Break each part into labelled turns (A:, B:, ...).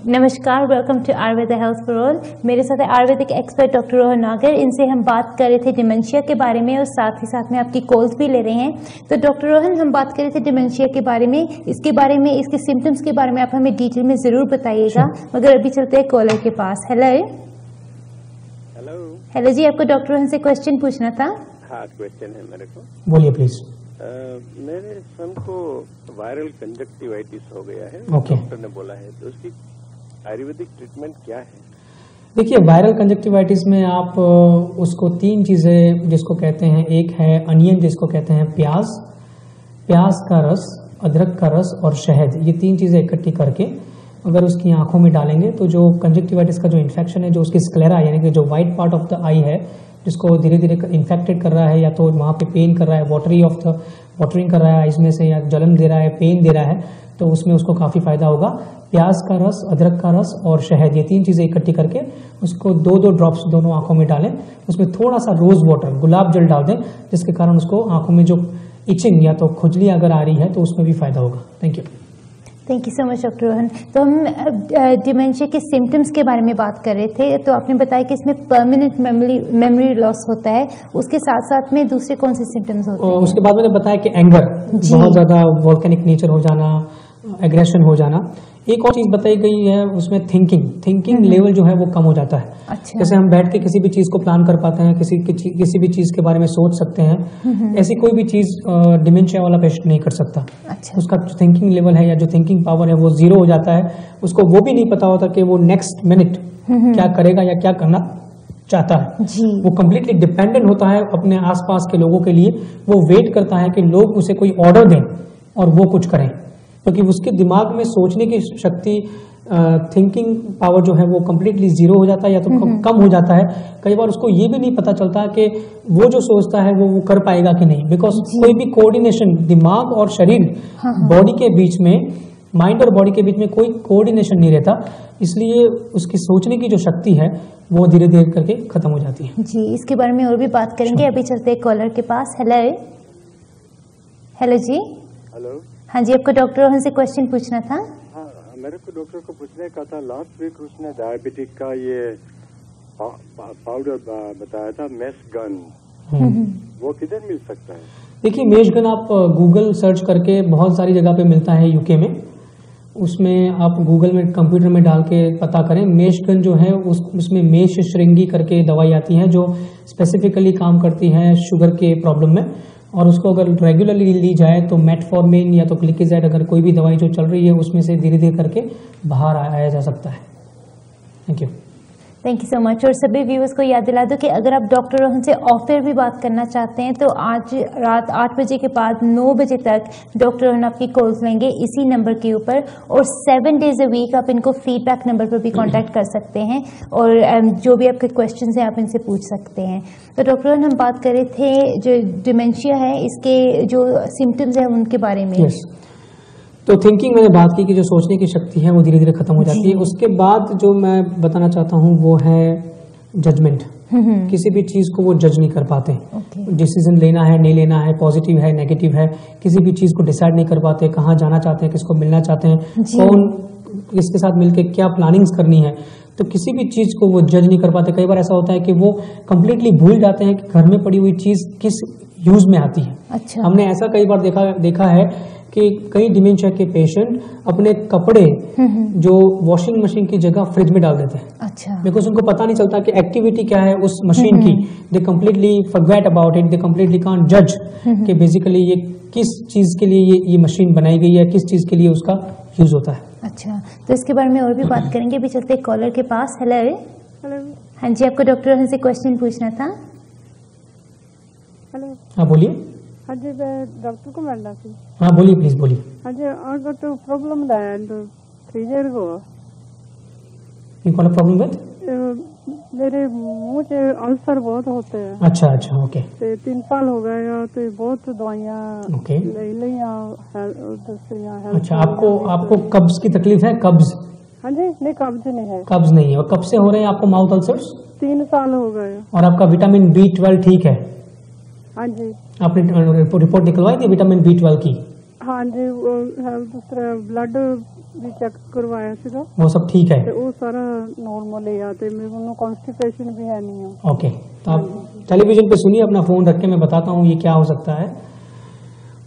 A: नमस्कार, welcome to Ayurveda health for all. मेरे साथ है आयुर्वेदिक एक्सपर्ट डॉक्टर रोहन नागर। इनसे हम बात कर रहे थे डिमेंशिया के बारे में और साथ ही साथ में आपकी कॉल्स भी ले रहे हैं। तो डॉक्टर रोहन, हम बात कर रहे थे डिमेंशिया के बारे में, इसके सिम्टम्स के बारे में आप हमें डिटेल में जरूर बताइएगा। मगर अभी चलते हैं कॉलर के पास। हेलो हेलो जी, आपको डॉक्टर रोहन से क्वेश्चन पूछना था।
B: हाँ, क्वेश्चन है मेरे को।
C: बोलिए प्लीज।
B: मेरे सन को वायरल कंजक्टिवाइटिस हो गया है।
C: ओके।
B: डॉक्टर ने बोला है, तो उसकी आयुर्वेदिक ट्रीटमेंट क्या है?
C: देखिए, वायरल कंजक्टिवाइटिस में आप उसको 3 चीजें जिसको कहते हैं, एक है अनियन जिसको कहते हैं प्याज का रस, अदरक का रस और शहद, ये 3 चीजें इकट्ठी करके अगर उसकी आंखों में डालेंगे तो जो कंजक्टिवाइटिस का जो इन्फेक्शन है, जो उसकी स्क्लेरा यानी कि जो व्हाइट पार्ट ऑफ द आई है जिसको धीरे धीरे इन्फेक्टेड कर रहा है, या तो वहाँ पे पेन कर रहा है, वाटरिंग कर रहा है इसमें से, या जलन दे रहा है, पेन दे रहा है, तो उसमें उसको काफ़ी फायदा होगा। प्याज का रस, अदरक का रस और शहद, ये 3 चीज़ें इकट्ठी करके उसको 2-2 ड्रॉप्स दोनों आंखों में डालें। उसमें थोड़ा सा रोज वाटर, गुलाब जल डाल दें, जिसके कारण उसको आंखों में जो इचिंग या तो खुजली अगर आ रही है तो उसमें भी फायदा होगा।
A: Thank you so much doctor Rohan. तो हम डिमेंशिया के सिम्टम्स के बारे में बात कर रहे थे। तो आपने बताया कि इसमें परमानेंट मेमोरी लॉस होता है, उसके साथ साथ में दूसरे कौन से सिम्टम्स होते हैं?
C: उसके बाद मैंने बताया कि एंगर, बहुत ज्यादा वोल्केनिक नेचर हो जाना, एग्रेशन हो जाना। एक और चीज बताई गई है उसमें, थिंकिंग लेवल जो है वो कम हो जाता है।
A: अच्छा।
C: जैसे हम बैठ के किसी भी चीज को प्लान कर पाते हैं, किसी भी चीज के बारे में सोच सकते हैं, ऐसी कोई भी चीज डिमेंशिया वाला पेशेंट नहीं कर सकता।
A: अच्छा।
C: उसका जो थिंकिंग लेवल है या जो थिंकिंग पावर है वो 0 हो जाता है। उसको वो भी नहीं पता होता कि वो नेक्स्ट मिनट क्या करेगा या क्या करना चाहता है। वो कम्प्लीटली डिपेंडेंट होता है अपने आसपास के लोगों के लिए। वो वेट करता है कि लोग उसे कोई ऑर्डर दें और वो कुछ करें, क्योंकि उसके दिमाग में सोचने की शक्ति, थिंकिंग पावर जो है वो कम्प्लीटली 0 हो जाता है या तो कम हो जाता है। कई बार उसको ये भी नहीं पता चलता कि वो जो सोचता है वो कर पाएगा कि नहीं, बिकॉज कोई भी कोऑर्डिनेशन दिमाग और शरीर, बॉडी के बीच में, माइंड और बॉडी के बीच में कोई कोऑर्डिनेशन नहीं रहता, इसलिए उसकी सोचने की जो शक्ति है वो धीरे धीरे करके खत्म हो जाती है।
A: जी, इसके बारे में और भी बात करेंगे। अभी चलते हैं कॉलर के पास। हेलो जी।
B: हेलो।
A: हाँ जी, आपको डॉक्टर रोहन से क्वेश्चन पूछना था।
B: हाँ, मेरे को डॉक्टर को पूछने का था। लास्ट वीक उसने डायबिटिक का ये पाउडर बताया था, मेशगन। वो किधर मिल सकता है?
C: देखिए, मेशगन आप गूगल सर्च करके बहुत सारी जगह पे मिलता है यूके में। उसमें आप गूगल में कंप्यूटर में डाल के पता करें। मेशगन जो है उसमें मेश श्रृंगी करके दवाई आती है जो स्पेसिफिकली काम करती है शुगर के प्रॉब्लम में, और उसको अगर रेगुलरली ली जाए तो मेटफॉर्मिन या तो ग्लिकिजाइड, अगर कोई भी दवाई जो चल रही है उसमें से धीरे धीरे करके बाहर आया जा सकता है। Thank you
A: so much. और सभी व्यूअर्स को याद दिला दो कि अगर आप डॉक्टर रोहन से ऑफ एयर भी बात करना चाहते हैं तो आज रात 8 बजे के बाद 9 बजे तक डॉक्टर रोहन आपकी कॉल्स लेंगे इसी नंबर के ऊपर, और 7 डेज अ वीक आप इनको फीडबैक नंबर पर भी कांटेक्ट कर सकते हैं, और जो भी आपके क्वेश्चंस हैं आप इनसे पूछ सकते हैं। तो डॉक्टर रोहन, हम बात कर रहे थे जो डिमेंशिया है इसके जो सिम्टम्स हैं उनके बारे में।
C: तो थिंकिंग मैंने बात की कि जो सोचने की शक्ति है वो धीरे धीरे खत्म हो जाती है। उसके बाद जो मैं बताना चाहता हूँ वो है जजमेंट। किसी भी चीज को वो जज नहीं कर पाते। डिसीजन लेना है, नहीं लेना है, पॉजिटिव है, नेगेटिव है, किसी भी चीज को डिसाइड नहीं कर पाते, कहाँ जाना चाहते हैं, किसको मिलना चाहते हैं, कौन किसके साथ मिलके क्या प्लानिंग्स करनी है, तो किसी भी चीज को वो जज नहीं कर पाते। कई बार ऐसा होता है कि वो कम्प्लीटली भूल जाते हैं कि घर में पड़ी हुई चीज किस यूज में आती है।
A: अच्छा।
C: हमने ऐसा कई बार देखा है कि कई डिमेंशिया के पेशेंट अपने कपड़े जो वॉशिंग मशीन की जगह फ्रिज में डाल देते हैं।
A: अच्छा।
C: बिकॉज उनको पता नहीं चलता कि एक्टिविटी क्या है उस मशीन की। They completely forget about it, they completely can't जज कि बेसिकली ये किस चीज के लिए ये मशीन बनाई गई है, किस चीज के लिए उसका यूज होता है।
A: अच्छा, तो इसके बारे में और भी बात करेंगे। अभी चलते हैं कॉलर के पास। हेलो। हाँ जी, आपको डॉक्टर रोहन से क्वेश्चन पूछना था।
D: हेलो।
C: हाँ बोलिए।
D: हाँ जी, मैं डॉक्टर को मिलना थी।
C: हाँ बोलिए, प्लीज बोलिए।
D: हाँ जी, और डॉक्टर प्रॉब्लम है 3 years ago।
C: You got a problem with?
D: मेरे मुंह से अल्सर बहुत होते हैं।
C: अच्छा अच्छा, ओके।
D: 3 साल हो गए तो बहुत दवाइयाँ
C: ओके।
D: ले ली।
C: अच्छा, आपको कब्ज की तकलीफ है? कब्ज?
D: हाँ जी, नहीं कब्ज नहीं है।
C: कब्ज नहीं है। और कब से हो रहे हैं आपको माउथ अल्सर्स?
D: 3 साल हो गए।
C: और आपका विटामिन B12 ठीक है?
D: हाँ जी।
C: आपने रिपोर्ट निकलवाई थी विटामिन B12 की?
D: हाँ जी, वो दूसरा ब्लड भी चेक करवाया सीगा
C: वो सब ठीक है?
D: ਤੇ ਉਹ ਸਾਰਾ ਨੋਰਮਲ ਹੈ ਆ ਤੇ ਮੈਨੂੰ ਕਨਸਟੀਪੇਸ਼ਨ भी है नहीं है।
C: ओके, तो आप टेलीविजन पे सुनिए, अपना फोन रख के मैं बताता हूँ ये क्या हो सकता है।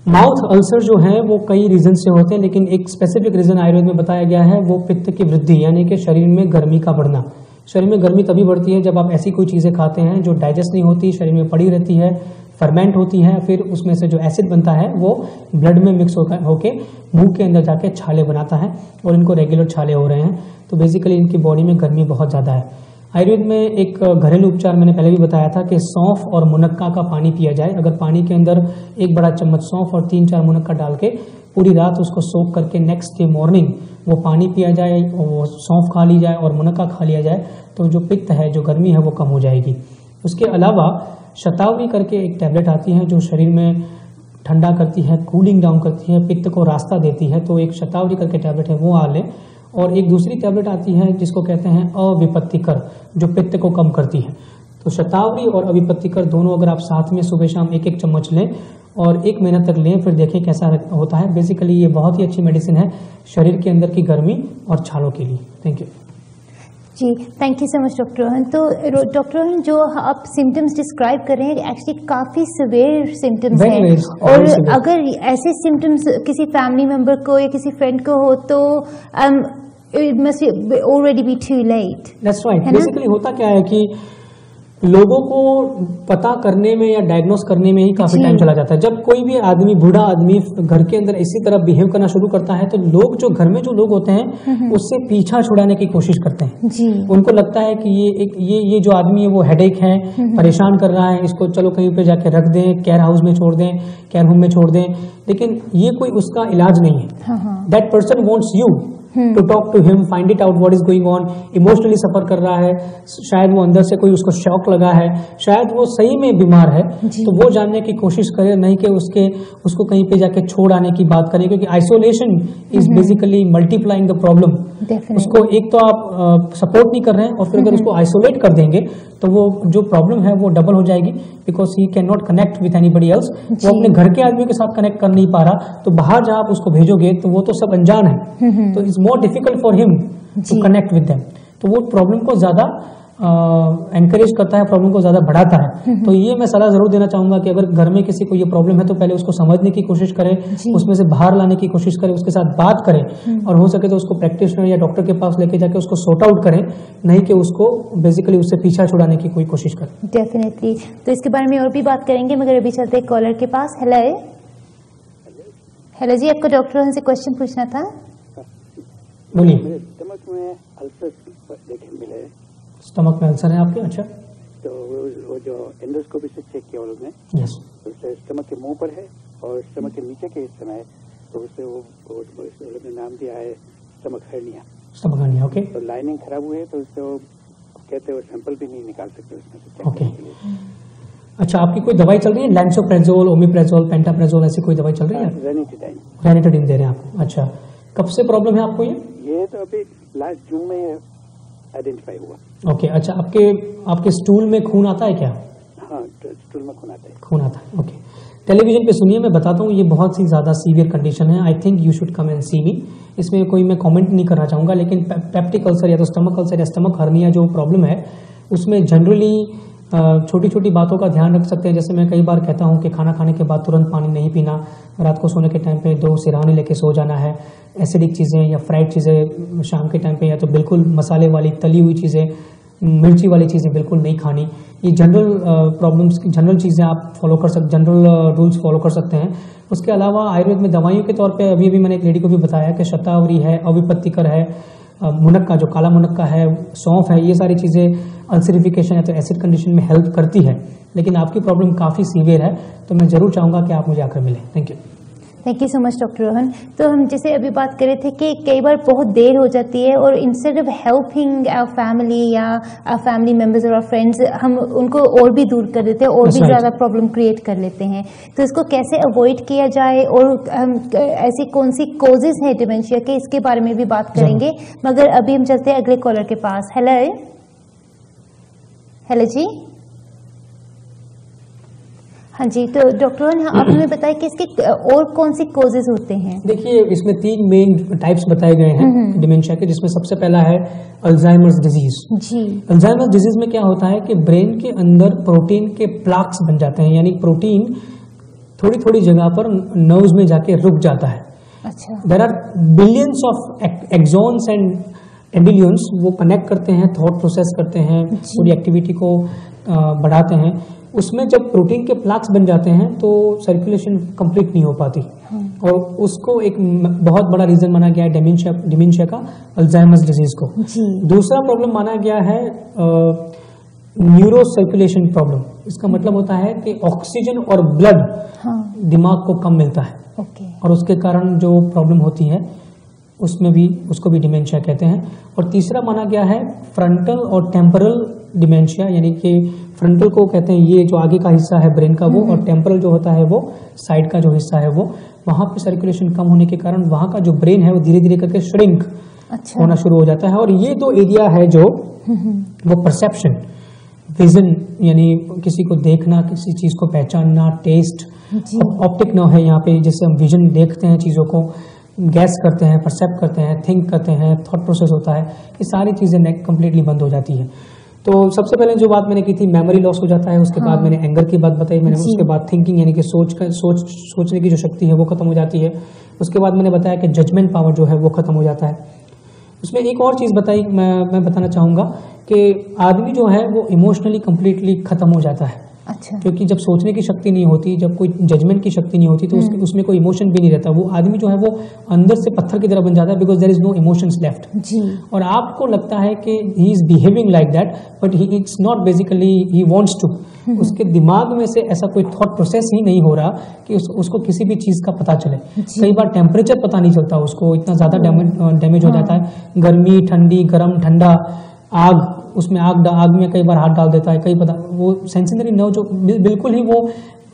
C: माउथ अल्सर जो है वो कई रीजन से होते हैं, लेकिन एक स्पेसिफिक रीजन आयुर्वेद में बताया गया है, वो पित्त की वृद्धि, यानी कि शरीर में गर्मी का बढ़ना। शरीर में गर्मी तभी बढ़ती है जब आप ऐसी कोई चीजें खाते हैं जो डाइजेस्ट नहीं होती, शरीर में पड़ी रहती है, फर्मेंट होती है, फिर उसमें से जो एसिड बनता है वो ब्लड में मिक्स होके मुंह के अंदर जाके छाले बनाता है, और इनको रेगुलर छाले हो रहे हैं, तो बेसिकली इनकी बॉडी में गर्मी बहुत ज़्यादा है। आयुर्वेद में एक घरेलू उपचार मैंने पहले भी बताया था कि सौंफ और मुनक्का का पानी पिया जाए। अगर पानी के अंदर एक बड़ा चम्मच सौंफ और 3-4 मुनक्का डाल के पूरी रात उसको सोख करके नेक्स्ट डे मॉर्निंग वो पानी पिया जाए, वो सौंफ खा ली जाए और मुनक्का खा लिया जाए, तो जो पित्त है, जो गर्मी है, वो कम हो जाएगी। उसके अलावा शतावरी करके एक टैबलेट आती है जो शरीर में ठंडा करती है, कूलिंग डाउन करती है, पित्त को रास्ता देती है, तो एक शतावरी करके टैबलेट है वो आ लें। और एक दूसरी टैबलेट आती है जिसको कहते हैं अविपत्तिकर, जो पित्त को कम करती है। तो शतावरी और अविपत्तिकर दोनों अगर आप साथ में सुबह शाम 1-1 चम्मच लें और 1 महीना तक लें, फिर देखें कैसा होता है। बेसिकली ये बहुत ही अच्छी मेडिसिन है शरीर के अंदर की गर्मी और छालों के लिए। Thank you
A: ji, thank you so much doctor Rohan. तो डॉक्टर रोहन, जो आप सिम्टम्स डिस्क्राइब कर रहे हैं एक्चुअली काफ़ी सिवियर सिम्टम्स हैं, और अगर ऐसे सिम्टम्स किसी फैमिली मेम्बर को या किसी फ्रेंड को हो तो it must already be too late.
C: That's right. Basically होता क्या है कि लोगों को पता करने में या डायग्नोस करने में ही काफी टाइम चला जाता है। जब कोई भी आदमी, बूढ़ा आदमी घर के अंदर इसी तरह बिहेव करना शुरू करता है, तो लोग, जो घर में जो लोग होते हैं, उससे पीछा छुड़ाने की कोशिश करते हैं जी। उनको लगता है कि ये जो आदमी है वो हेडेक है, परेशान कर रहा है, इसको चलो कहीं पे जाके रख दें, केयर हाउस में छोड़ दें, केयर होम में छोड़ दें, लेकिन ये कोई उसका इलाज नहीं है। That person wants you to talk to him, find it out what is going on. Emotionally suffer कर रहा है, शायद वो अंदर से कोई उसको शॉक लगा है, शायद वो सही में बीमार है, तो वो जानने की कोशिश करे, नहीं कि उसको कहीं पे जाके छोड़ आने की बात करें, क्योंकि isolation is basically multiplying the problem. उसको एक तो आप सपोर्ट नहीं कर रहे हैं, और फिर अगर उसको आइसोलेट कर देंगे तो वो जो प्रॉब्लम है वो डबल हो जाएगी, because he can not connect with anybody else. वो अपने घर के आदमी के साथ कनेक्ट कर नहीं पा रहा, तो बाहर जहां आप उसको भेजोगे तो वो तो सब अनजान है, तो it's more difficult for him to connect with them. तो वो प्रॉब्लम को ज्यादा एनकरेज करता है, प्रॉब्लम को ज्यादा बढ़ाता है। तो ये मैं सलाह जरूर देना चाहूंगा कि अगर घर में किसी को ये प्रॉब्लम है तो पहले उसको समझने की कोशिश करें, उसमें से बाहर लाने की कोशिश करें, उसके साथ बात करें, और हो सके तो उसको प्रैक्टिशनर या डॉक्टर के पास लेके जाके उसको सॉर्ट आउट करें, नहीं कि उसको बेसिकली उससे पीछा छुड़ाने की कोई कोशिश करें।
A: डेफिनेटली, तो इसके बारे में और भी बात करेंगे, मगर अभी चलते हैं कॉलर के पास। हेलो जी, आपको डॉक्टर से क्वेश्चन पूछना था।
C: बोलिए।
B: मेरे स्टमक में अल्सर देखे मिले।
C: स्टमक में अल्सर है आपके? अच्छा।
B: तो वो जो एंडोस्कोपी से चेक किया लोग ने,
C: यस,
B: तो उससे स्टमक के मुंह पर है और स्टमक के नीचे के हिस्से में है, तो उससे वो लोग ने नाम दिया है stomach hernia.
C: Stomach hernia, okay.
B: तो लाइनिंग खराब हुई है, तो उससे वो कहते हैं सैंपल भी नहीं निकाल सकते उसमें से चेक
C: ओके।
B: करने के लिए।
C: अच्छा, आपकी कोई दवाई चल रही है? लैंसोप्रेजोल, ओमिप्रेजोल, पेंटाप्रेजोल, ऐसी कोई दवाई चल रही है? रेनिटिडाइन दे रहे हैं आपको। अच्छा, कब से प्रॉब्लम है आपको
B: ये तो अभी लास्ट जून में आइडेंटिफाई हुआ।
C: ओके। अच्छा, आपके स्टूल में खून आता है क्या?
B: हाँ, स्टूल में खून आता है।
C: खून आता है, ओके। टेलीविजन पे सुनिए, मैं बताता हूँ, ये बहुत ही ज्यादा सीवियर कंडीशन है। I think you should come and see me. इसमें कोई मैं कमेंट नहीं करना चाहूंगा, लेकिन पेप्टिक अल्सर या तो स्टमक अल्सर या स्टमक हर्निया जो प्रॉब्लम है, उसमें जनरली छोटी छोटी बातों का ध्यान रख सकते हैं। जैसे मैं कई बार कहता हूं कि खाना खाने के बाद तुरंत पानी नहीं पीना, रात को सोने के टाइम पे 2 सिरहाने लेके सो जाना है, एसिडिक चीज़ें या फ्राइड चीज़ें शाम के टाइम पे, या तो बिल्कुल मसाले वाली तली हुई चीज़ें, मिर्ची वाली चीज़ें बिल्कुल नहीं खानी। ये जनरल प्रॉब्लम्स, जनरल चीज़ें आप फॉलो कर सकते, जनरल रूल्स फॉलो कर सकते हैं। उसके अलावा आयुर्वेद में दवाइयों के तौर पे अभी मैंने एक लेडी को भी बताया कि शतावरी है, अविपत्तिकर है, मुनक्का जो काला मुनक्का है, सौंफ है, ये सारी चीज़ें अल्सरिफिकेशन या तो एसिड कंडीशन में हेल्प करती है। लेकिन आपकी प्रॉब्लम काफ़ी सीवियर है, तो मैं जरूर चाहूँगा कि आप मुझे आकर मिलें। Thank you.
A: Thank you so much doctor Rohan. तो हम जैसे अभी बात कर रहे थे कि कई बार बहुत देर हो जाती है, और instead of helping our family या आवर फैमिली मेम्बर्स और फ्रेंड्स, हम उनको और भी दूर कर देते हैं और भी ज़्यादा प्रॉब्लम क्रिएट कर लेते हैं। तो इसको कैसे अवॉइड किया जाए, और ऐसी कौन सी कॉजेज है डिमेंशिया के, इसके बारे में भी बात करेंगे। मगर अभी हम चलते हैं अगले कॉलर के पास। हेलो जी, हाँ जी, तो डॉक्टर आप हमें बताएं कि इसके और कौन सी कोजेज होते हैं?
C: देखिए, इसमें 3 मेन टाइप्स बताए गए हैं डिमेंशिया के, जिसमें सबसे पहला है अल्जाइमर्स डिजीज।
A: जी।
C: अल्जाइमर्स डिजीज में क्या होता है कि ब्रेन के अंदर प्रोटीन के प्लाक्स बन जाते हैं, यानी प्रोटीन थोड़ी थोड़ी जगह पर नर्व्स में जाके रुक जाता है।
A: अच्छा।
C: There are billions of axons and एम्बिलियंस, वो कनेक्ट करते हैं, थॉट प्रोसेस करते हैं, पूरी एक्टिविटी को बढ़ाते हैं। उसमें जब प्रोटीन के प्लाक्स बन जाते हैं तो सर्कुलेशन कंप्लीट नहीं हो पाती, और उसको एक बहुत बड़ा रीजन माना गया है डिमेंशिया का, अल्जाइमर्स डिजीज को। दूसरा प्रॉब्लम माना गया है न्यूरो सर्कुलेशन प्रॉब्लम। इसका मतलब होता है कि ऑक्सीजन और ब्लड दिमाग को कम मिलता है, और उसके कारण जो प्रॉब्लम होती है उसमें भी, उसको भी डिमेंशिया कहते हैं। और तीसरा माना गया है फ्रंटल और टेम्परल डिमेंशिया, यानी कि फ्रंटल को कहते हैं ये जो आगे का हिस्सा है ब्रेन का वो, और टेम्परल जो होता है वो साइड का जो हिस्सा है वो, वहां पे सर्कुलेशन कम होने के कारण वहां का जो ब्रेन है वो धीरे धीरे करके श्रिंक होना शुरू हो जाता है। और ये 2 एरिया है जो वो परसेप्शन, विजन, यानी किसी को देखना, किसी चीज को पहचानना, टेस्ट, ऑप्टिक नर्व है यहाँ पे, जिससे हम विजन देखते हैं, चीजों को गैस करते हैं, परसेप्ट करते हैं, थिंक करते हैं, थॉट प्रोसेस होता है, ये सारी चीजें कंप्लीटली बंद हो जाती है। तो सबसे पहले जो बात मैंने की थी, मेमोरी लॉस हो जाता है, उसके बाद मैंने एंगर की बात बताई मैंने, उसके बाद थिंकिंग यानी कि सोचने की जो शक्ति है वो खत्म हो जाती है। उसके बाद मैंने बताया कि जजमेंट पावर जो है वो खत्म हो जाता है। उसमें एक और चीज बताई, मैं बताना चाहूंगा कि आदमी जो है वो इमोशनली कंप्लीटली खत्म हो जाता है।
A: अच्छा।
C: क्योंकि जब सोचने की शक्ति नहीं होती, जब कोई जजमेंट की शक्ति नहीं होती, तो उसमें कोई इमोशन भी नहीं रहता। वो आदमी जो है वो अंदर से पत्थर की तरह बन जाता है, because there is no emotions left.
A: जी।
C: और आपको लगता है कि he is behaving like that, but he it's not, basically he wants to. उसके दिमाग में से ऐसा कोई थॉट प्रोसेस ही नहीं हो रहा कि उसको किसी भी चीज का पता चले। कई बार टेम्परेचर पता नहीं चलता उसको, इतना ज्यादा डैमेज हो जाता है। गर्मी, ठंडी, गर्म, ठंडा, आग, उसमें आग में कई बार हाथ डाल देता है, कई पता, वो सेंसिटरी नर्व जो बिल्कुल ही वो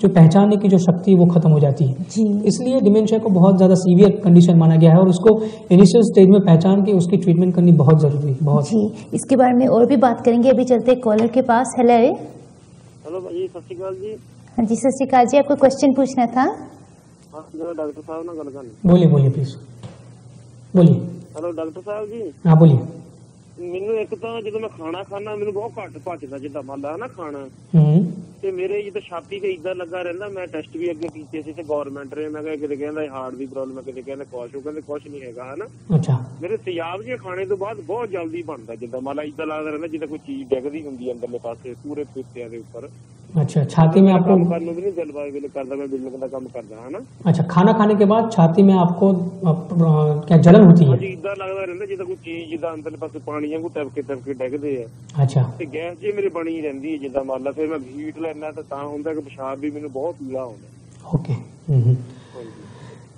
C: जो पहचानने की जो शक्ति वो खत्म हो जाती है।
A: जी।
C: इसलिए डिमेंशिया को बहुत ज्यादा सीवियर कंडीशन माना गया है, और उसको इनिशियल स्टेज में पहचान के उसकी ट्रीटमेंट करनी बहुत जरूरी है। बहुत।
A: जी, इसके बारे में और भी बात करेंगे। अभी चलते कॉलर के पास। हेलो
E: भाई, सत श्री अकाल जी।
A: हाँ जी, सत श्री अकाल जी, आपको क्वेश्चन पूछना था?
E: हाँ, डॉक्टर साहब ना गल करनी।
C: बोलिए प्लीज, बोलिए।
E: हेलो डॉक्टर साहब जी।
C: हाँ बोलिए।
E: ਮੈਨੂੰ ਇੱਕ ਤਾਂ ਜਦੋਂ ਮੈਂ ਖਾਣਾ ਖਾਣਾ ਮੈਨੂੰ ਬਹੁਤ ਘੱਟ ਪਚਦਾ, ਜਿੱਦਾਂ ਮੰਨ ਲਾ ਨਾ ਖਾਣਾ, ਤੇ ਮੇਰੇ ਜਦੋਂ ਛਾਤੀ ਤੇ ਇਦਾਂ ਲੱਗਾ ਰਹਿੰਦਾ। ਮੈਂ ਟੈਸਟ ਵੀ ਅੱਗੇ ਕੀਤੇ ਸੀ ਤੇ ਗਵਰਨਮੈਂਟ ਨੇ, ਮੈਂ ਕਿਹਾ ਕਿਤੇ ਕਹਿੰਦਾ ਹਾਰਟ ਦੀ ਪ੍ਰੋਬਲਮ ਹੈ, ਕਿਤੇ ਕਹਿੰਦਾ ਕੁਛ, ਉਹ ਕਹਿੰਦੇ ਕੁਛ ਨਹੀਂ ਹੈਗਾ, ਹਨਾ।
C: ਅੱਛਾ।
E: ਮੇਰੇ ਤੇਜ਼ਾਬ ਜੇ ਖਾਣੇ ਤੋਂ ਬਾਅਦ ਬਹੁਤ ਜਲਦੀ ਬਣਦਾ, ਜਿੱਦਾਂ ਮੰਨ ਲਾ ਇਦਾਂ ਲੱਗਦਾ ਰਹਿੰਦਾ ਜਿੱਦਾਂ ਕੋਈ ਚੀਜ਼ ਡਿੱਗਦੀ ਹੁੰਦੀ ਹੈ ਅੰਦਰਲੇ ਪਾਸੇ ਪੂਰੇ ਪਿੱਤਿਆਂ ਦੇ ਉੱਪਰ।
C: अच्छा, छाती में आपको
E: काम करने भी नहीं जलवायु वेले करता, मैं बिल्डिंग का काम करता है ना।
C: अच्छा, खाना खाने के बाद छाती में आपको क्या जलन होती है?
E: जी, इदा लगता रहता जिदा कोई चीज जिदा अंदर पासे पानी वांगू टपके डिगदे है।
C: अच्छा।
E: ते गैस जी मेरी बनी रहंदी है, जिदा मान ला फिर मैं हीट लेना तो हुंदा कि पेशाब भी मेनू बहुत पीला होंदा।
C: ओके।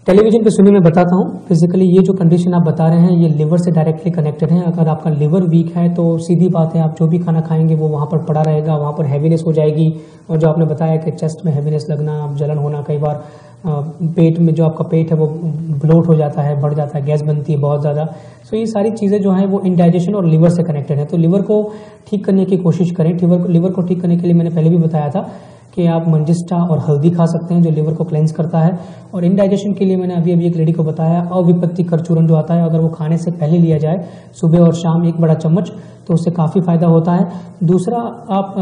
C: टेलीविजन पे सुनिए, मैं बताता हूँ। फिजिकली ये जो कंडीशन आप बता रहे हैं ये लिवर से डायरेक्टली कनेक्टेड है। अगर आपका लिवर वीक है तो सीधी बात है, आप जो भी खाना खाएंगे वो वहाँ पर पड़ा रहेगा, वहाँ पर हैवीनेस हो जाएगी। और जो आपने बताया कि चेस्ट में हैवीनेस लगना, जलन होना, कई बार पेट में जो आपका पेट है वो ब्लोट हो जाता है, बढ़ जाता है, गैस बनती है बहुत ज़्यादा। सो ये सारी चीज़ें जो हैं वो इंडाइजेशन और लिवर से कनेक्टेड है। तो लिवर को ठीक करने की कोशिश करें। लिवर को ठीक करने के लिए मैंने पहले भी बताया था कि आप मंजिस्टा और हल्दी खा सकते हैं, जो लिवर को क्लेंस करता है। और इंडाइजेशन के लिए मैंने अभी एक लेडी को बताया, अविपत्ति करचूरन जो आता है, अगर वो खाने से पहले लिया जाए सुबह और शाम 1 बड़ा चम्मच, तो उससे काफ़ी फायदा होता है। दूसरा, आप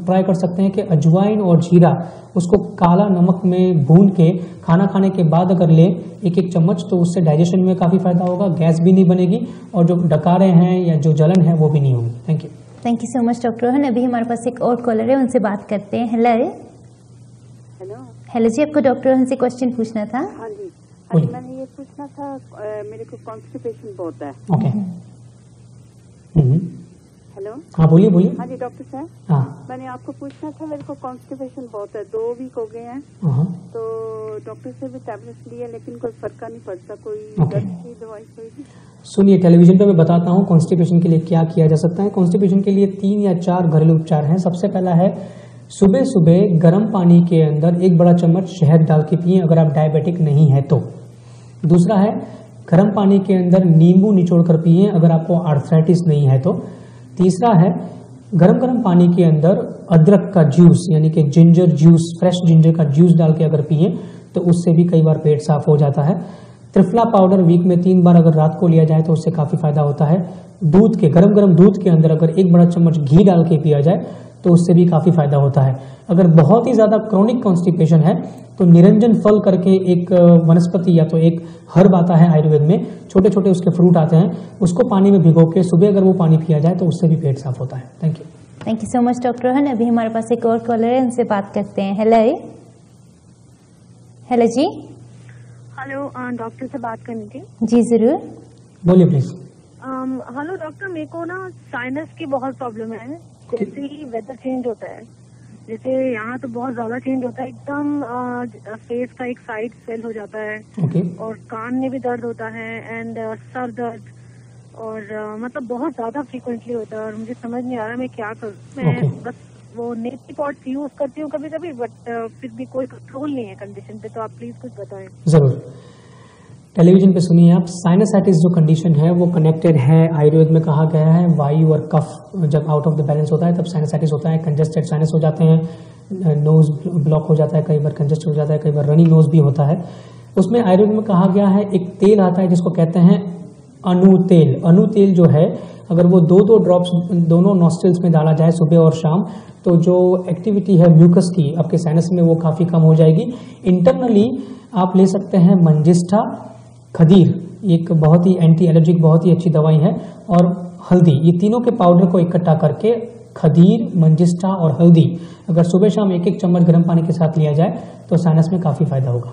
C: ट्राई कर सकते हैं कि अजवाइन और जीरा, उसको काला नमक में भून के खाना खाने के बाद अगर ले 1-1 चम्मच, तो उससे डाइजेशन में काफ़ी फायदा होगा, गैस भी नहीं बनेगी, और जो डकारे हैं या जो जलन है वो भी नहीं होगी। Thank you
A: so much doctor Rohan. अभी हमारे पास एक और कॉलर है, उनसे बात करते हैं। हेलो जी, आपको डॉक्टर रोहन से क्वेश्चन पूछना था?
D: हाँ जी, मैंने ये पूछना था, मेरे को कॉन्स्टिपेशन बहुत है।
C: ओके।
D: हेलो।
C: हाँ बोलिए।
D: हाँ जी डॉक्टर साहब।
C: हाँ,
D: मैंने आपको पूछना था, मेरे को कॉन्स्टिपेशन बहुत है, 2 वीक हो गए हैं। तो डॉक्टर से भी टैबलेट्स लिए, लेकिन कोई फर्क नहीं पड़ता। कोई दर्द की दवाई कोई?
C: सुनिए, टेलीविजन पे मैं बताता हूँ कॉन्स्टिपेशन के लिए क्या किया जा सकता है। कॉन्स्टिपेशन के लिए 3 या 4 घरेलू उपचार हैं। सबसे पहला है सुबह सुबह गर्म पानी के अंदर 1 बड़ा चम्मच शहद डाल के पिए, अगर आप डायबिटिक नहीं है तो। दूसरा है गर्म पानी के अंदर नींबू निचोड़ कर पिए, अगर आपको आर्थराइटिस नहीं है तो। तीसरा है गरम गरम पानी के अंदर अदरक का जूस यानी कि जिंजर जूस, फ्रेश जिंजर का जूस डाल के अगर पिए तो उससे भी कई बार पेट साफ हो जाता है। त्रिफला पाउडर वीक में 3 बार अगर रात को लिया जाए तो उससे काफ़ी फायदा होता है। दूध के गरम गरम दूध के अंदर अगर 1 बड़ा चम्मच घी डाल के पिया जाए तो उससे भी काफ़ी फायदा होता है। अगर बहुत ही ज़्यादा क्रोनिक कॉन्स्टिपेशन है तो निरंजन फल करके एक वनस्पति या तो एक हर्ब आता है आयुर्वेद में, छोटे छोटे उसके फ्रूट आते हैं, उसको पानी में भिगो के सुबह अगर वो पानी पिया जाए तो उससे भी पेट साफ होता है। Thank
A: you so much doctor Rohan. अभी हमारे पास एक और कॉलर है, उनसे बात करते हैं। हेलो जी।
F: हेलो, डॉक्टर से बात करनी थी।
A: जी जरूर,
C: बोलिए प्लीज।
F: हेलो डॉक्टर, मेरे को ना साइनस की बहुत प्रॉब्लम है। जैसे ही वेदर चेंज होता है, जैसे यहाँ तो बहुत ज्यादा चेंज होता है, एकदम फेस का एक साइड स्वेल हो जाता है और कान में भी दर्द होता है एंड सर दर्द और मतलब बहुत ज्यादा फ्रीक्वेंटली होता है और मुझे समझ नहीं आ रहा मैं क्या करूँ। मैं बस वो नेटी पॉट्स यूज करती हूँ कभी कभी, बट फिर भी कोई कंट्रोल नहीं है कंडीशन पे, तो आप प्लीज कुछ बताएं।
C: जरूर, टेलीविजन पे सुनिए आप। साइनसाइटिस जो कंडीशन है वो कनेक्टेड है, आयुर्वेद में कहा गया है वायु और कफ जब आउट ऑफ द बैलेंस होता है तब साइनसाइटिस होता है। कंजेस्टेड साइनस हो जाते हैं, नोज ब्लॉक हो जाता है, कई बार कंजेस्ट हो जाता है, कई बार रनी नोज भी होता है। उसमें आयुर्वेद में कहा गया है एक तेल आता है जिसको कहते हैं अनु तेल। अनु तेल जो है अगर वो 2-2 ड्रॉप्स दोनों नॉस्ट्रिल्स में डाला जाए सुबह और शाम तो जो एक्टिविटी है म्यूकस की आपके साइनस में वो काफ़ी कम हो जाएगी। इंटरनली आप ले सकते हैं मंजिष्ठा, खदीर, एक बहुत ही एंटी एलर्जिक बहुत ही अच्छी दवाई है, और हल्दी, ये तीनों के पाउडर को इकट्ठा करके खदीर, मंजिष्ठा और हल्दी अगर सुबह शाम 1-1 चम्मच गर्म पानी के साथ लिया जाए तो साइनस में काफ़ी फायदा होगा।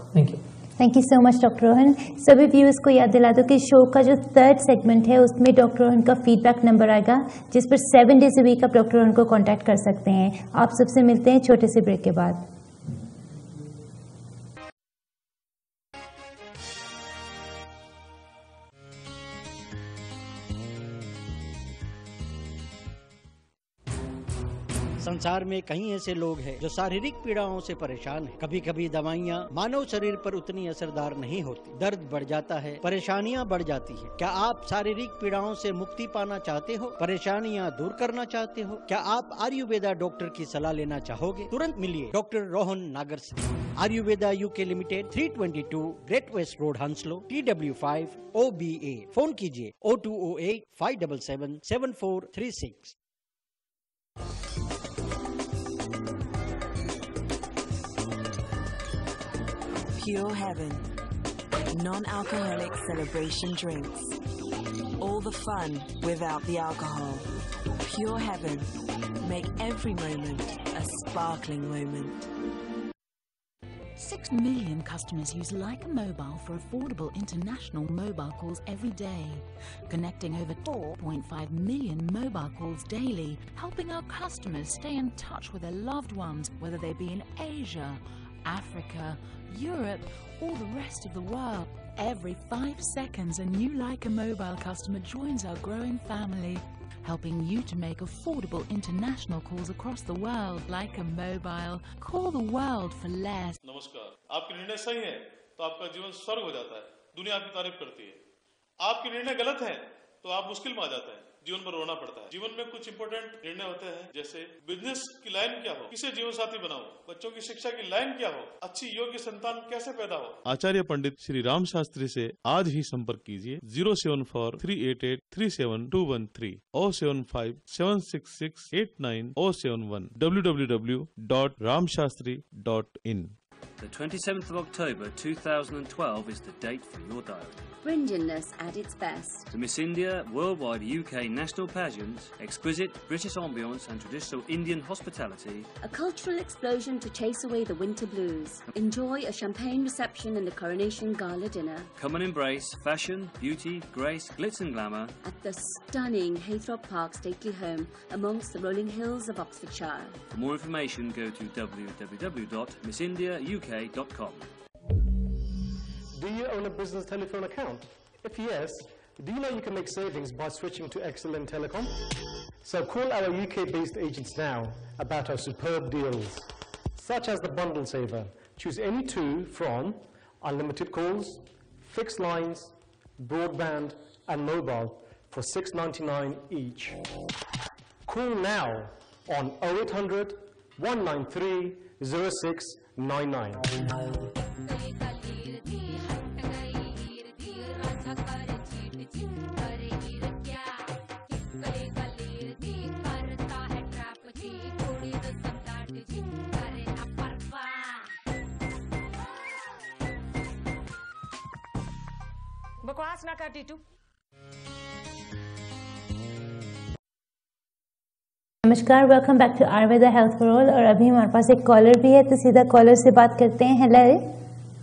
A: Thank you so much doctor Rohan. सभी व्यूअर्स को याद दिला दो कि शो का जो 3rd सेगमेंट है उसमें डॉक्टर रोहन का फीडबैक नंबर आएगा जिस पर 7 डेज अ वीक आप डॉक्टर रोहन को कांटेक्ट कर सकते हैं। आप सबसे मिलते हैं छोटे से ब्रेक के बाद।
G: संसार में कई ऐसे लोग हैं जो शारीरिक पीड़ाओं से परेशान हैं। कभी कभी दवाइयाँ मानव शरीर पर उतनी असरदार नहीं होती, दर्द बढ़ जाता है, परेशानियाँ बढ़ जाती है। क्या आप शारीरिक पीड़ाओं से मुक्ति पाना चाहते हो, परेशानियाँ दूर करना चाहते हो? क्या आप आयुर्वेदा डॉक्टर की सलाह लेना चाहोगे? तुरंत मिलिए डॉक्टर रोहन नागर से। Ayurveda UK limited, 322 great west road, Hounslow, TW5 OBA। Phone कीजिए 0208 577 7436।
H: Pure Heaven, non-alcoholic celebration drinks. All the fun without the alcohol. Pure Heaven, make every moment a sparkling moment.
I: 6 million customers use Leica Mobile for affordable international mobile calls every day, connecting over 4.5 million mobile calls daily, helping our customers stay in touch with their loved ones, whether they be in Asia, Africa, Europe, or the rest of the world. Every 5 seconds, a new Leica Mobile customer joins our growing family, helping you to make affordable international calls across the world. Leica Mobile, call the world for less.
J: नमस्कार, आपके निर्णय सही है तो आपका जीवन स्वर्ग हो जाता है, दुनिया आपकी तारीफ करती है। आपके निर्णय गलत है तो आप मुश्किल में आ जाते हैं, जीवन पर रोना पड़ता है। जीवन में कुछ इंपॉर्टेंट निर्णय होते हैं, जैसे बिजनेस की लाइन क्या हो, किसे जीवन साथी बनाओ, बच्चों की शिक्षा की लाइन क्या हो, अच्छी योग्य संतान कैसे पैदा हो। आचार्य पंडित श्री राम शास्त्री से आज ही संपर्क कीजिए 074-388-37213 और 75-766-89071 www.ramshastri.in।
K: The 27th of October 2012 is the date for your diary.
L: Bringiness at its best.
K: The Miss India Worldwide UK National Pageant, exquisite British ambience and traditional Indian hospitality.
L: A cultural explosion to chase away the winter blues. Enjoy a champagne reception and a coronation gala dinner.
K: Come and embrace fashion, beauty, grace, glitz and glamour.
L: At the stunning Haythrop Park stately home amongst the rolling hills of Oxfordshire.
K: For more information go to www.missindiauk.com.
M: Do you own a business telephone account? If yes, do you know you can make savings by switching to Excellent Telecom? So call our UK-based agents now about our superb deals, such as the Bundle Saver. Choose any two from unlimited calls, fixed lines, broadband and mobile for $6.99 each. Call now on 0800 193 0699.
N: बकवास ना कर टीटू।
A: नमस्कार, welcome back to Ayurveda health for all. और अभी हमारे पास एक collar भी है, तो सीधा कॉलर से बात करते हैं। हेलो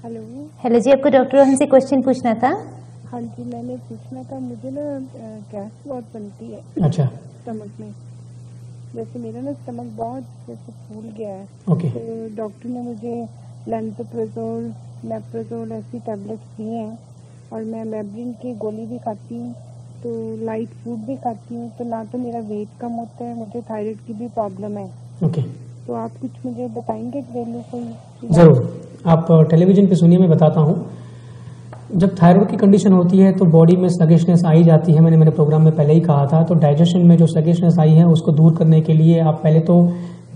O: हेलो
A: हेलो जी, आपको डॉक्टर रोहन से क्वेश्चन पूछना था।
O: हाँ जी, मैंने पूछना था, मुझे ना गैस बहुत बनती है।
C: अच्छा।
O: स्टमक में, जैसे मेरा ना स्टमक बहुत जैसे फूल गया है।
C: ओके।
O: तो डॉक्टर ने मुझे लैंटोप्रेज़ोल, लेप्रोज़ोल ऐसी टैबलेट्स दी हैं और मैं मेब्रिन की गोली भी खाती हूँ, तो लाइट फूड भी खाती हूँ। तो ना तो मेरा वेट कम होता है, मुझे थायराइड की भी प्रॉब्लम है।
C: ओके।
O: तो आप कुछ मुझे बताएंगे घरेलू कोई?
C: जरूर, आप टेलीविजन पे सुनिए, मैं बताता हूँ। जब थायराइड की कंडीशन होती है तो बॉडी में स्लगिशनेस आई जाती है। मैंने मेरे प्रोग्राम में पहले ही कहा था। तो डाइजेशन में जो स्लगिशनेस आई है उसको दूर करने के लिए आप पहले तो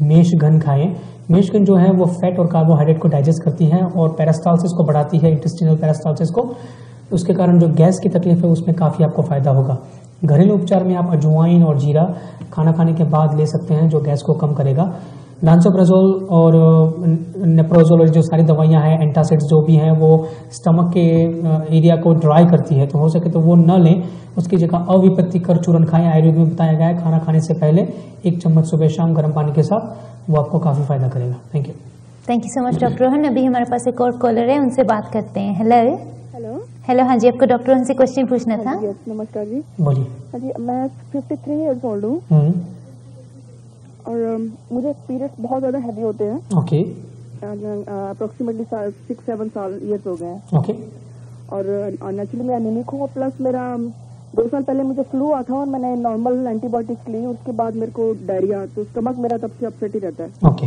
C: मेषघन खाएं। मेषघन जो है वो फैट और कार्बोहाइड्रेट को डाइजेस्ट करती है और पेरिस्टाल्सिस को बढ़ाती है, इंटेस्टिनल पेरिस्टाल्सिस को। उसके कारण जो गैस की तकलीफ है उसमें काफ़ी आपको फायदा होगा। घरेलू उपचार में आप अजवाइन और जीरा खाना खाने के बाद ले सकते हैं, जो गैस को कम करेगा। लांसोप्राज़ोल और नेप्रोज़ोल और जो सारी दवाइयां हैं, एंटासिड्स जो भी हैं, वो स्टमक के एरिया को ड्राई करती है, तो हो सके तो वो न लें। उसकी जगह अविपत्तिकर चूर्ण खाएं। आयुर्वेद में बताया गया है खाना खाने से पहले 1 चम्मच सुबह शाम गर्म पानी के साथ, वो आपको काफ़ी फायदा करेगा। Thank you.
A: Thank you so much doctor Rohan. अभी हमारे पास एक और कॉलर है, उनसे बात करते हैं। हेलो हेलो, हाँ जी, आपको डॉक्टर रोहन से क्वेश्चन पूछना था।
O: नमस्कार जी।
C: बोलिए।
O: हाँ जी, मैं 53 ईयर्स ओल्ड हूँ और मुझे पीरियड्स बहुत ज़्यादा हैवी होते हैं।
C: ओके।
O: अप्रोक्सीमेटली 6-7 ईयर्स हो गए हैं।
C: ओके।
O: और नेचुरली मैं एनीमिक हूँ। प्लस मेरा 2 साल पहले मुझे फ्लू आता और मैंने नॉर्मल एंटीबायोटिक्स ली, उसके बाद मेरे को डायरिया, तो स्टमक मेरा तब से अपसेट ही रहता है।
C: ओके।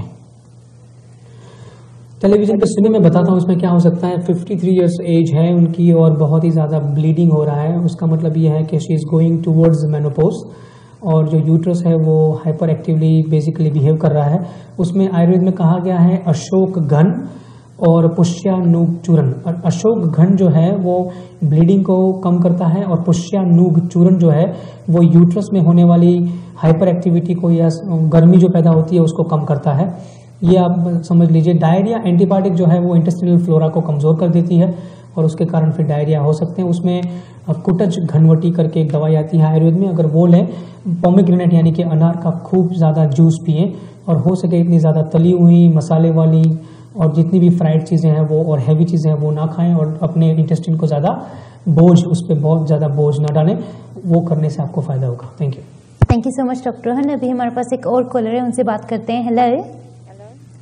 C: टेलीविजन पे सुनिए, मैं बताता हूँ इसमें क्या हो सकता है। 53 इयर्स एज है उनकी और बहुत ही ज़्यादा ब्लीडिंग हो रहा है। उसका मतलब ये है कि she is going towards menopause और जो यूट्रस है वो हाइपर एक्टिवली बेसिकली बिहेव कर रहा है। उसमें आयुर्वेद में कहा गया है अशोक घन और पुष्यानुग चूर्ण। और अशोक घन जो है वो ब्लीडिंग को कम करता है और पुष्यानुग चूर्ण जो है वो यूट्रस में होने वाली हाइपर एक्टिविटी को या गर्मी जो पैदा होती है उसको कम करता है। ये आप समझ लीजिए। डायरिया एंटीबायोटिक जो है वो इंटेस्टिनल फ्लोरा को कमज़ोर कर देती है और उसके कारण फिर डायरिया हो सकते हैं। उसमें कुटज घनवटी करके एक दवाई आती है आयुर्वेद में, अगर वो लें, पोमेग्रेनेट यानी कि अनार का खूब ज़्यादा जूस पिएं और हो सके इतनी ज़्यादा तली हुई, मसाले वाली और जितनी भी फ्राइड चीज़ें हैं वो और हैवी चीज़ें हैं वो ना खाएं और अपने इंटेस्टिन को ज़्यादा बोझ, उस पर बहुत ज़्यादा बोझ ना डालें। वो करने से आपको फ़ायदा होगा। Thank you.
A: Thank you so much doctor Rohan. अभी हमारे पास एक और कॉलर है, उनसे बात करते हैं। हेलो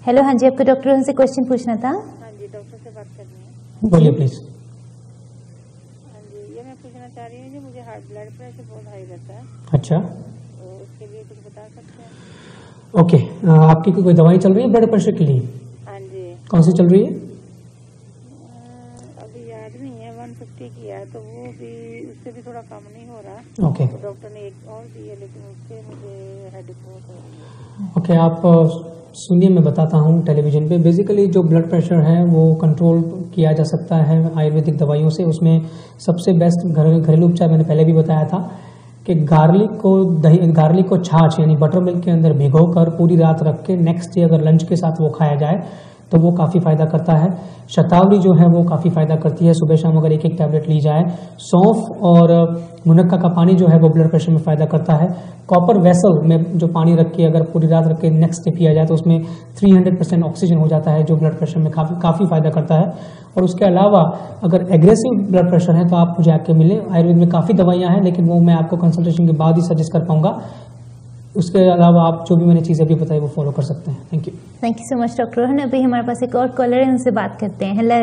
A: हेलो, हाँ जी, आपको डॉक्टर रोहन से क्वेश्चन पूछना था।
O: हाँ जी, डॉक्टर से बात करनी है।
C: बोलिए प्लीज।
O: हाँ जी, ये मैं पूछना चाह रही हूँ कि मुझे हार्ट ब्लड प्रेशर बहुत हाई रहता है।
C: अच्छा।
O: तो उसके लिए कुछ बता सकते हैं?
C: ओके। आपकी कोई दवाई चल रही है ब्लड प्रेशर के लिए?
O: हाँ जी।
C: कौन सी चल रही है?
O: अभी याद नहीं है, 150 की है, तो वो भी उससे भी थोड़ा कम नहीं हो रहा।
C: ओके।
O: तो डॉक्टर ने एक और दी है, लेकिन उससे मुझे हेडेक बहुत हो रही है।
C: ओके, आप सुनिए, मैं बताता हूँ टेलीविजन पे। बेसिकली जो ब्लड प्रेशर है वो कंट्रोल किया जा सकता है आयुर्वेदिक दवाइयों से। उसमें सबसे बेस्ट घरेलू उपचार मैंने पहले भी बताया था कि गार्लिक को छाछ यानी बटर मिल्क के अंदर भिगोकर पूरी रात रख के नेक्स्ट डे अगर लंच के साथ वो खाया जाए तो वो काफ़ी फायदा करता है। शतावरी जो है वो काफ़ी फायदा करती है, सुबह शाम अगर 1-1 टैबलेट ली जाए। सौंफ और मुनक्का का पानी जो है वो ब्लड प्रेशर में फायदा करता है। कॉपर वेसल में जो पानी रख के अगर पूरी रात रख के नेक्स्ट डे पिया जाए तो उसमें 300% ऑक्सीजन हो जाता है, जो ब्लड प्रेशर में काफ़ी फायदा करता है। और उसके अलावा अगर एग्रेसिव ब्लड प्रेशर है तो आप मुझे आके मिले। आयुर्वेद में काफ़ी दवाइयाँ हैं, लेकिन वो मैं आपको कंसल्टेशन के बाद ही सजेस्ट कर पाऊंगा। उसके अलावा आप जो भी मैंने चीज़ें भी बताई वो फॉलो कर सकते हैं। Thank you.
A: Thank you so much doctor Rohan. अभी हमारे पास एक और कॉलर है, उनसे बात करते हैं। हेलो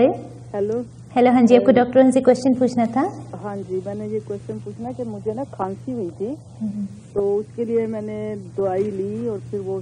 O: हेलो
A: हेलो, हाँ जी, आपको डॉक्टर रोहन से क्वेश्चन पूछना था।
O: हाँ जी, मैंने ये क्वेश्चन पूछना कि मुझे ना खांसी हुई थी, तो उसके लिए मैंने दवाई ली और फिर वो